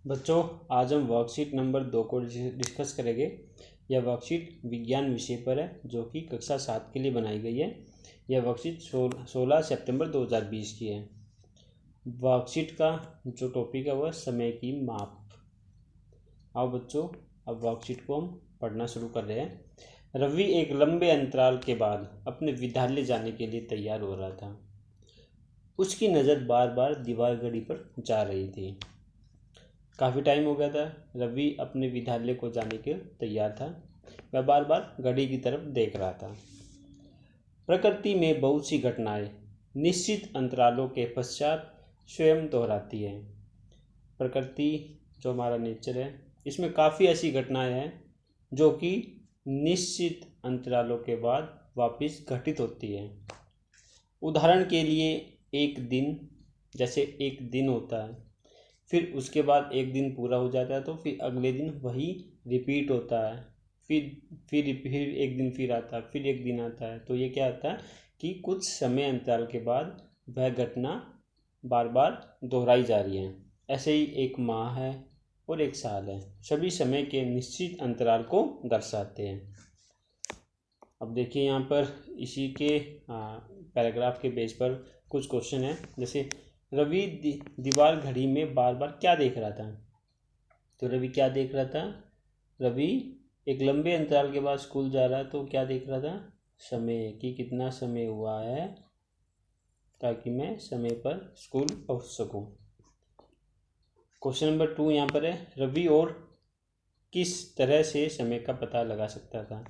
बच्चों, आज हम वर्कशीट नंबर 2 को डिस्कस करेंगे। यह वर्कशीट विज्ञान विषय पर है जो कि कक्षा 7 के लिए बनाई गई है। यह वर्कशीट 16 सितंबर 2020 की है। वर्कशीट का जो टॉपिक है वह समय की माप। आओ बच्चों, अब वर्कशीट को हम पढ़ना शुरू कर रहे हैं। रवि एक लंबे अंतराल के बाद अपने विद्यालय जाने के लिए तैयार हो रहा था। उसकी नज़र बार बार दीवार घड़ी पर जा रही थी। काफ़ी टाइम हो गया था। रवि अपने विद्यालय को जाने के तैयार था। वह बार बार घड़ी की तरफ देख रहा था। प्रकृति में बहुत सी घटनाएं निश्चित अंतरालों के पश्चात स्वयं दोहराती है। प्रकृति जो हमारा नेचर है, इसमें काफ़ी ऐसी घटनाएं हैं जो कि निश्चित अंतरालों के बाद वापस घटित होती है। उदाहरण के लिए एक दिन, जैसे एक दिन होता है, फिर उसके बाद एक दिन पूरा हो जाता है तो फिर अगले दिन वही रिपीट होता है। फिर एक दिन फिर आता है, फिर एक दिन आता है। तो ये क्या होता है कि कुछ समय अंतराल के बाद वह घटना बार बार दोहराई जा रही है। ऐसे ही एक माह है और एक साल है, सभी समय के निश्चित अंतराल को दर्शाते हैं। अब देखिए यहाँ पर इसी के पैराग्राफ के बेस पर कुछ क्वेश्चन है। जैसे रवि दीवार घड़ी में बार बार क्या देख रहा था। तो रवि क्या देख रहा था? रवि एक लंबे अंतराल के बाद स्कूल जा रहा है तो क्या देख रहा था? समय, कि कितना समय हुआ है ताकि मैं समय पर स्कूल पहुंच सकूं। क्वेश्चन नंबर 2 यहाँ पर है, रवि और किस तरह से समय का पता लगा सकता था।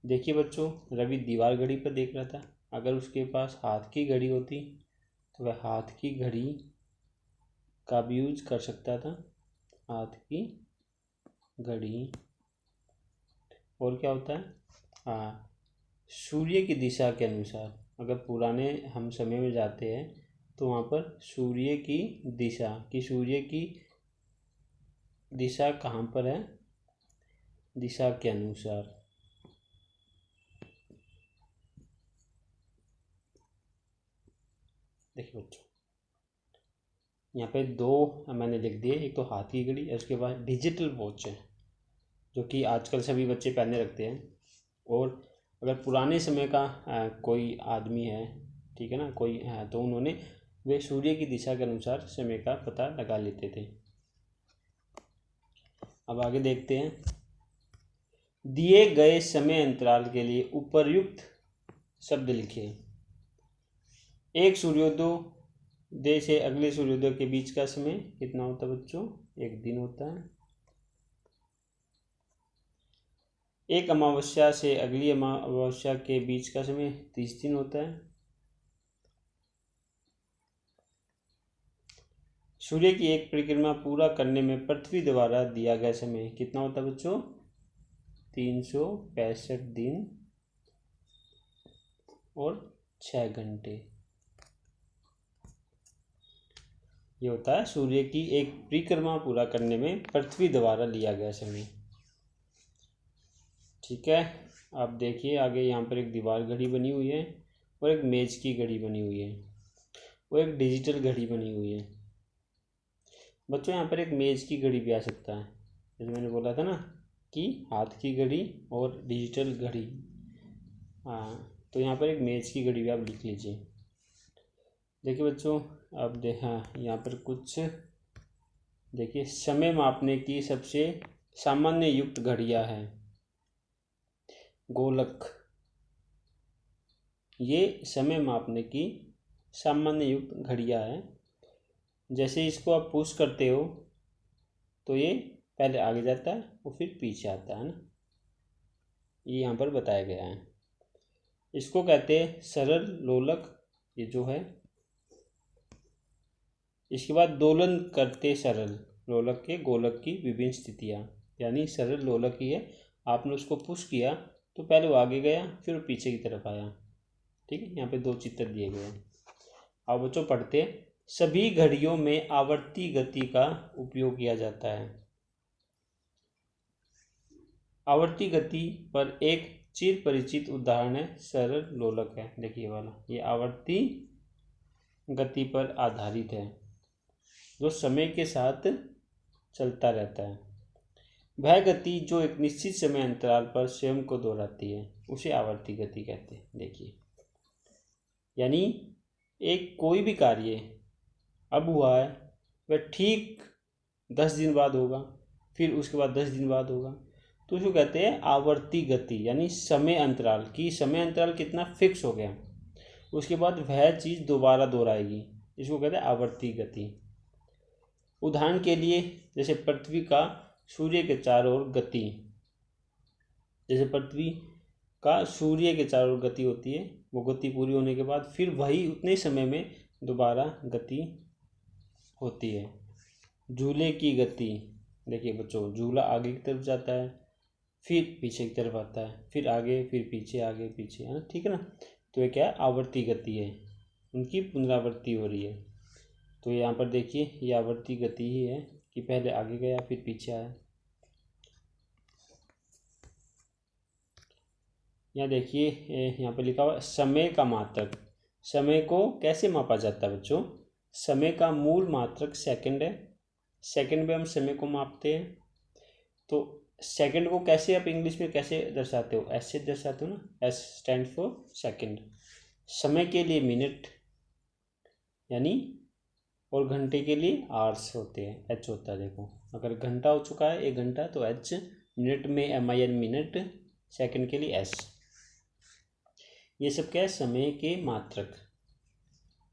देखिए बच्चों, रवि दीवार घड़ी पर देख रहा था। अगर उसके पास हाथ की घड़ी होती तो वह हाथ की घड़ी का भी यूज कर सकता था। हाथ की घड़ी। और क्या होता है? सूर्य की दिशा के अनुसार, अगर पुराने हम समय में जाते हैं तो वहाँ पर सूर्य की दिशा कहाँ पर है? दिशा के अनुसार। देखिए बच्चों, यहाँ पे दो मैंने लिख दिए। एक तो हाथ की घड़ी, उसके बाद डिजिटल वॉच है जो कि आजकल सभी बच्चे पहने रखते हैं। और अगर पुराने समय का कोई आदमी है, ठीक है ना, कोई है, तो वे सूर्य की दिशा के अनुसार समय का पता लगा लेते थे। अब आगे देखते हैं। दिए गए समय अंतराल के लिए उपर्युक्त शब्द लिखिए। एक सूर्योदय से अगले सूर्योदय के बीच का समय कितना होता है बच्चों? एक दिन होता है। एक अमावस्या से अगली अमावस्या के बीच का समय 30 दिन होता है। सूर्य की एक परिक्रमा पूरा करने में पृथ्वी द्वारा दिया गया समय कितना होता है बच्चों? 365 दिन और 6 घंटे। ये होता है सूर्य की एक परिक्रमा पूरा करने में पृथ्वी द्वारा लिया गया समय। ठीक है, आप देखिए आगे यहाँ पर एक दीवार घड़ी बनी हुई है और एक मेज की घड़ी बनी हुई है और एक डिजिटल घड़ी बनी हुई है। बच्चों, यहाँ पर एक मेज की घड़ी भी आ सकता है, जैसे मैंने बोला था ना कि हाथ की घड़ी और डिजिटल घड़ी। तो यहाँ पर एक मेज की घड़ी भी आप लिख लीजिए। देखिए बच्चों, अब यहाँ पर कुछ देखिए, समय मापने की सबसे सामान्य युक्त घड़ियाँ हैं। गोलक, ये समय मापने की सामान्य युक्त घड़ियाँ हैं। जैसे इसको आप पुश करते हो तो ये पहले आगे जाता है और फिर पीछे आता है ना, ये यहाँ पर बताया गया है। इसको कहते हैं सरल लोलक, ये जो है। इसके बाद दोलन करते सरल लोलक के गोलक की विभिन्न स्थितियाँ, यानी सरल लोलक ही है। आपने उसको पुश किया तो पहले वो आगे गया फिर वो पीछे की तरफ आया। ठीक है, यहाँ पे 2 चित्र दिए गए हैं। अब बच्चों पढ़ते, सभी घड़ियों में आवर्ती गति का उपयोग किया जाता है। आवर्ती गति पर एक चिर परिचित उदाहरण है सरल लोलक है। देखिए वाला, ये आवर्ती गति पर आधारित है जो समय के साथ चलता रहता है। वह गति जो एक निश्चित समय अंतराल पर स्वयं को दोहराती है उसे आवर्ती गति कहते हैं। देखिए, यानी एक कोई भी कार्य अब हुआ है वह ठीक 10 दिन बाद होगा, फिर उसके बाद 10 दिन बाद होगा, तो उसको कहते हैं आवर्ती गति। यानी समय अंतराल कितना फिक्स हो गया, उसके बाद वह चीज़ दोबारा दोहराएगी, इसको कहते हैं आवर्ती गति। उदाहरण के लिए जैसे पृथ्वी का सूर्य के चारों ओर गति, जैसे पृथ्वी का सूर्य के चारों ओर गति होती है, वो गति पूरी होने के बाद फिर वही उतने समय में दोबारा गति होती है। झूले की गति, देखिए बच्चों, झूला आगे की तरफ जाता है, फिर पीछे की तरफ आता है, फिर आगे, फिर पीछे, आगे पीछे, है ना, ठीक है ना। तो ये क्या है, आवर्ती गति है, उनकी पुनरावृत्ति हो रही है। तो यहाँ पर देखिए ये आवर्ती गति ही है कि पहले आगे गया फिर पीछे आया। यहाँ देखिए यहाँ पर लिखा हुआ समय का मात्रक। समय को कैसे मापा जाता है बच्चों? समय का मूल मात्रक सेकंड है। सेकंड में हम समय को मापते हैं। तो सेकंड को कैसे आप इंग्लिश में कैसे दर्शाते हो? एस से दर्शाते हो ना, एस स्टैंड फॉर सेकंड। समय के लिए मिनट यानी, और घंटे के लिए आवर्स होते हैं, एच होता है। देखो अगर घंटा हो चुका है 1 घंटा तो एच, मिनट में MIN मिनट, सेकंड के लिए एस। ये सब क्या है, समय के मात्रक।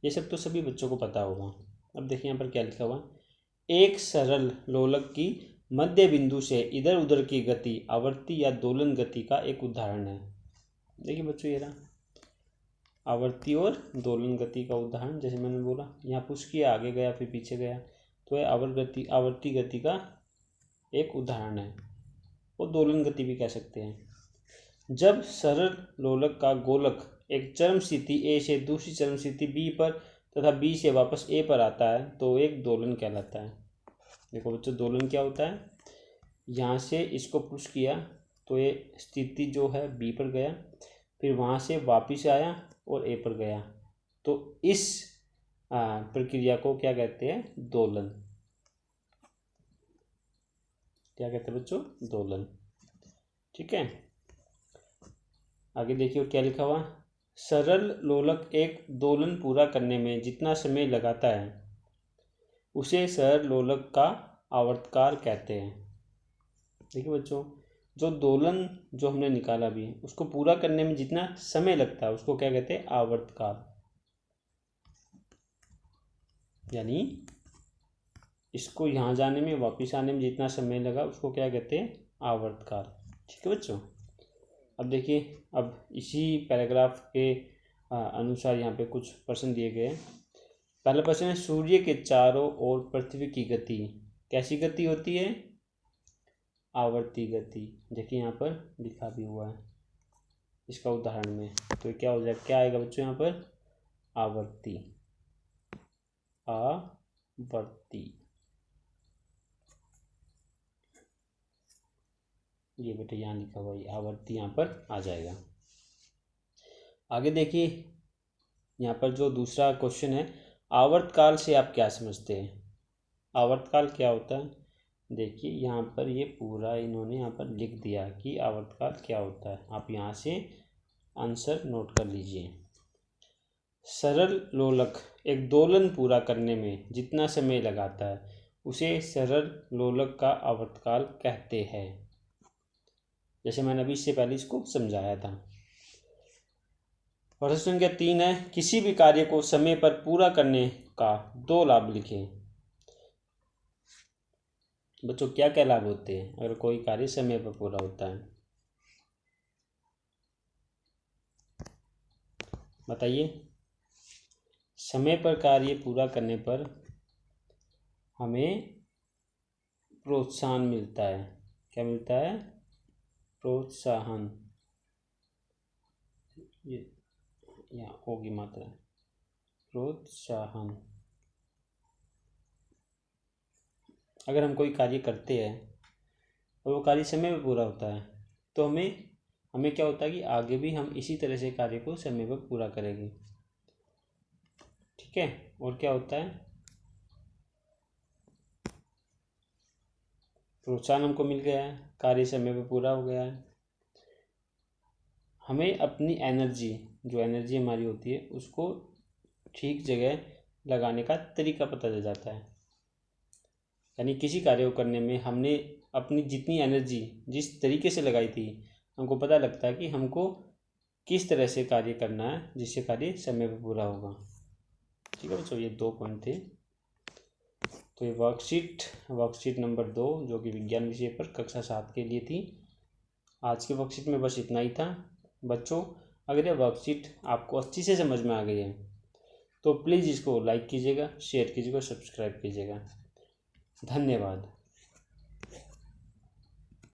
ये सब तो सभी बच्चों को पता होगा। अब देखिए यहाँ पर क्या लिखा हुआ, एक सरल लोलक की मध्य बिंदु से इधर उधर की गति आवर्ती या दोलन गति का एक उदाहरण है। देखिए बच्चों ये रहा आवर्ती और दोलन गति का उदाहरण। जैसे मैंने बोला यहाँ पुश किया, आगे गया फिर पीछे गया, तो यह आवर्ती गति का एक उदाहरण है। और दोलन गति भी कह सकते हैं। जब सरल लोलक का गोलक एक चरम स्थिति A से दूसरी चरम स्थिति B पर तथा B से वापस A पर आता है तो एक दोलन कहलाता है। देखो बच्चों, दोलन क्या होता है, यहाँ से इसको पुश किया तो ये स्थिति जो है B पर गया, फिर वहाँ से वापस आया और A पर गया, तो इस प्रक्रिया को क्या कहते हैं, दोलन। क्या कहते हैं बच्चों, दोलन। ठीक है, आगे देखिए और क्या लिखा हुआ, सरल लोलक एक दोलन पूरा करने में जितना समय लगाता है उसे सरल लोलक का आवर्तकाल कहते हैं। देखिए बच्चों, जो दोलन जो हमने निकाला भी उसको पूरा करने में जितना समय लगता है उसको क्या कहते हैं, आवर्तकाल। यानी इसको यहाँ जाने में वापस आने में जितना समय लगा उसको क्या कहते हैं, आवर्तकाल। ठीक है बच्चों। अब देखिए, अब इसी पैराग्राफ के अनुसार यहाँ पे कुछ प्रश्न दिए गए हैं। पहला प्रश्न है, सूर्य के चारों ओर पृथ्वी की गति कैसी गति होती है, आवर्ती गति। देखिए यहाँ पर लिखा भी हुआ है इसका उदाहरण में, तो क्या हो जाएगा, क्या आएगा बच्चों यहाँ पर, आवर्ती। आवर्ती, ये बेटे यहाँ लिखा हुआ है आवर्ती, यहाँ पर आ जाएगा। आगे देखिए यहाँ पर जो दूसरा क्वेश्चन है, आवर्तकाल से आप क्या समझते हैं, आवर्तकाल क्या होता है। देखिए यहाँ पर ये पूरा इन्होंने यहाँ पर लिख दिया कि आवर्तकाल क्या होता है, आप यहाँ से आंसर नोट कर लीजिए। सरल लोलक एक दोलन पूरा करने में जितना समय लगाता है उसे सरल लोलक का आवर्तकाल कहते हैं। जैसे मैंने अभी इससे पहले इसको समझाया था। प्रश्न संख्या 3 है, किसी भी कार्य को समय पर पूरा करने का 2 लाभ लिखें। बच्चों क्या क्या लाभ होते हैं अगर कोई कार्य समय पर पूरा होता है, बताइए। समय पर कार्य पूरा करने पर हमें प्रोत्साहन मिलता है। क्या मिलता है, प्रोत्साहन। ये यहाँ होगी मात्रा, प्रोत्साहन। अगर हम कोई कार्य करते हैं और वो कार्य समय पर पूरा होता है तो हमें क्या होता है कि आगे भी हम इसी तरह से कार्य को समय पर पूरा करेंगे। ठीक है, और क्या होता है, प्रोत्साहन हमको मिल गया है, कार्य समय पर पूरा हो गया है। हमें अपनी एनर्जी, जो एनर्जी हमारी होती है, उसको ठीक जगह लगाने का तरीका पता चल जाता है। यानी किसी कार्य को करने में हमने अपनी जितनी एनर्जी जिस तरीके से लगाई थी, हमको पता लगता है कि हमको किस तरह से कार्य करना है जिससे कार्य समय पर पूरा होगा। ठीक है बच्चों, ये 2 पॉइंट थे। तो ये वर्कशीट नंबर 2 जो कि विज्ञान विषय पर कक्षा 7 के लिए थी। आज के वर्कशीट में बस इतना ही था बच्चों। अगर ये वर्कशीट आपको अच्छी से समझ में आ गई है तो प्लीज़ इसको लाइक कीजिएगा, शेयर कीजिएगा, सब्सक्राइब कीजिएगा। धन्यवाद।